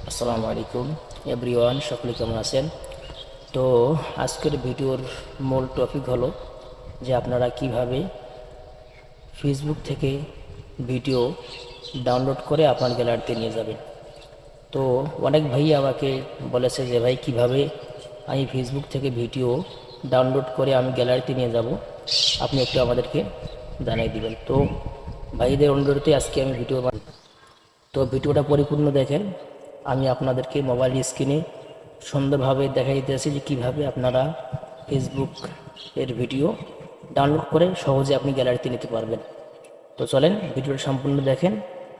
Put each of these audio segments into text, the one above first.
আসসালামু আলাইকুম এভরিওয়ান, সকলে কেমন আছেন? তো আজকের ভিডিওর মূল টপিক হলো যে আপনারা কিভাবে ফেসবুক থেকে ভিডিও ডাউনলোড করে আপনার গ্যালারিতে নিয়ে যাবেন। তো অনেক ভাই আমাকে বলেছে যে ভাই কিভাবে আমি ফেসবুক থেকে ভিডিও ডাউনলোড করে আমি গ্যালারিতে নিয়ে যাব, আপনি একটু আমাদেরকে জানিয়ে দিবেন। তো ভাইদের অনুরোধে আজকে আমি ভিডিওটা পরিপূর্ণ দেখেন। আমি আপনাদেরকে মোবাইল স্ক্রিনে সুন্দরভাবে দেখাই দিতেছি যে কীভাবে আপনারা ফেসবুক এর ভিডিও ডাউনলোড করে সহজে আপনি গ্যালারিতে নিতে পারবেন। তো চলেন ভিডিওটা সম্পূর্ণ দেখেন।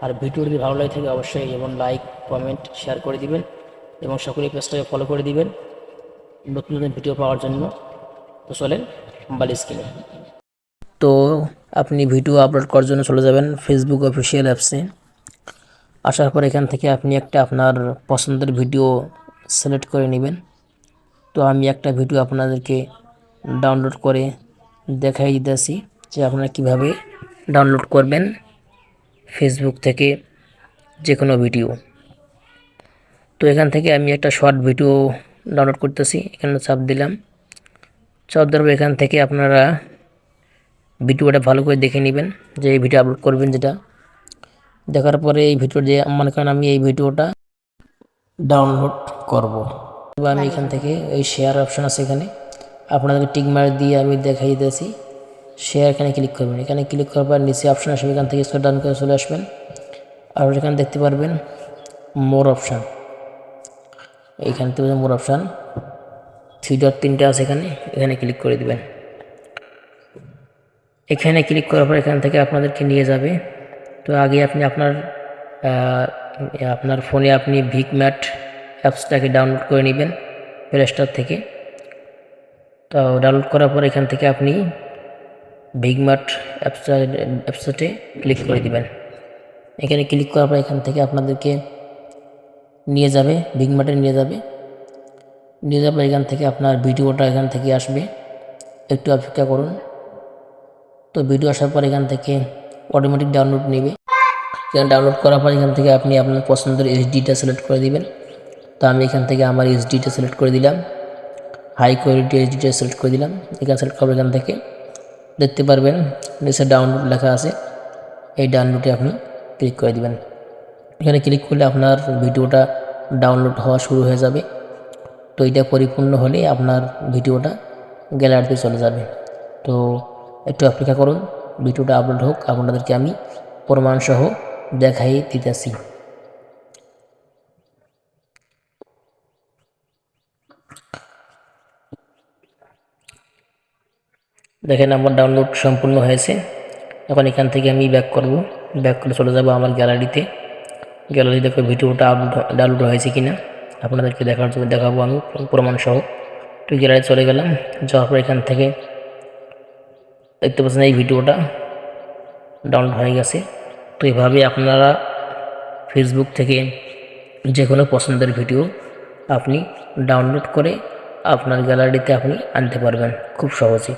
আর ভিডিও যদি ভালো লাগে থাকে অবশ্যই যেমন লাইক, কমেন্ট, শেয়ার করে দিবেন এবং সকলেই পেজটাকে ফলো করে দিবেন নতুন নতুন ভিডিও পাওয়ার জন্য। তো চলেন মোবাইল স্ক্রিনে। তো আপনি ভিডিও আপলোড করার জন্য চলে যাবেন ফেসবুক অফিসিয়াল অ্যাপসে। আসার পর এখান থেকে আপনি একটা আপনার পছন্দের ভিডিও সিলেক্ট করে নেবেন। তো আমি একটা ভিডিও আপনাদেরকে ডাউনলোড করে দেখাই দিতেছি যে আপনারা কিভাবে ডাউনলোড করবেন ফেসবুক থেকে যে কোনো ভিডিও। তো এখান থেকে আমি একটা শর্ট ভিডিও ডাউনলোড করতেছি, এখানে চাপ দিলাম। চাপ দেওয়ার পর এখান থেকে আপনারা ভিডিওটা ভালো করে দেখে নেবেন যে এই ভিডিও আপলোড করবেন। যেটা দেখার পরে এই ভিডিও যে মনে করেন আমি এই ভিডিওটা ডাউনলোড করব, আমি এখান থেকে এই শেয়ার অপশান আছে, এখানে আপনাদেরকে টিক মার্ক দিয়ে আমি দেখাই দিতেছি। শেয়ার এখানে ক্লিক করবেন। এখানে ক্লিক করার পর নিচে অপশান আসবে, এখান থেকে স্ক্রল ডাউন করে চলে আসবেন। আর এখানে দেখতে পারবেন মোর অপশান, এইখান থেকে মোর অপশান 3.3 আছে, এখানে ক্লিক করে দিবেন। এখানে ক্লিক করার পর এখান থেকে আপনাদেরকে নিয়ে যাবে। তো আগে আপনি আপনার ফোনে আপনি ভিকম্যাট অ্যাপসটাকে ডাউনলোড করে নেবেন প্লে স্টোর থেকে। তো ডাউনলোড করার পর এখান থেকে আপনি ভিকম্যাট অ্যাপসটাতে ক্লিক করে দিবেন। এখানে ক্লিক করার পর এখান থেকে আপনাদেরকে নিয়ে যাবে, ভিকম্যাটে নিয়ে যাওয়ার পর এখান থেকে আপনার ভিডিওটা এখান থেকে আসবে, একটু অপেক্ষা করুন। তো ভিডিও আসার পর এখান থেকে অটোমেটিক ডাউনলোড নেবে। এখানে ডাউনলোড করার পর এখান থেকে আপনি আপনার পছন্দের এইচডিটা সিলেক্ট করে দিবেন। তো আমি এখান থেকে আমার এইচডিটা সিলেক্ট করে দিলাম, হাই কোয়ালিটি এইচডিটা সিলেক্ট করে দিলাম। এখানে সিলেক্ট করবো, এখান থেকে দেখতে পারবেন নিচে ডাউনলোড লেখা আছে, এই ডাউনলোডে আপনি ক্লিক করে দিবেন। এখানে ক্লিক করলে আপনার ভিডিওটা ডাউনলোড হওয়া শুরু হয়ে যাবে। তো এটা পরিপূর্ণ হলে আপনার ভিডিওটা গ্যালারিতে চলে যাবে। তো একটু অপেক্ষা করুন, ভিডিওটা আপলোড হোক, আপনাদেরকে আমি প্রমাণসহ দেখাই দিতেছি। দেখেন আমার ডাউনলোড সম্পূর্ণ হয়েছে। এখন এখান থেকে আমি ব্যাক করে চলে যাব আমার গ্যালারিতে। গ্যালারি দেখে ভিডিওটা ডাউনলোড হয়েছে কিনা আপনাদেরকে দেখাবো আমি প্রমাণসহ। তো গ্যালারি চলে গেলাম, যাওয়ার পর এখান থেকে দেখতে পাচ্ছেন এই ভিডিওটা ডাউনলোড হয়ে গেছে। তো এভাবে আপনারা ফেসবুক থেকে যে কোনো পছন্দের ভিডিও আপনি ডাউনলোড করে আপনার গ্যালারিতে আপনি আনতে পারবেন খুব সহজে।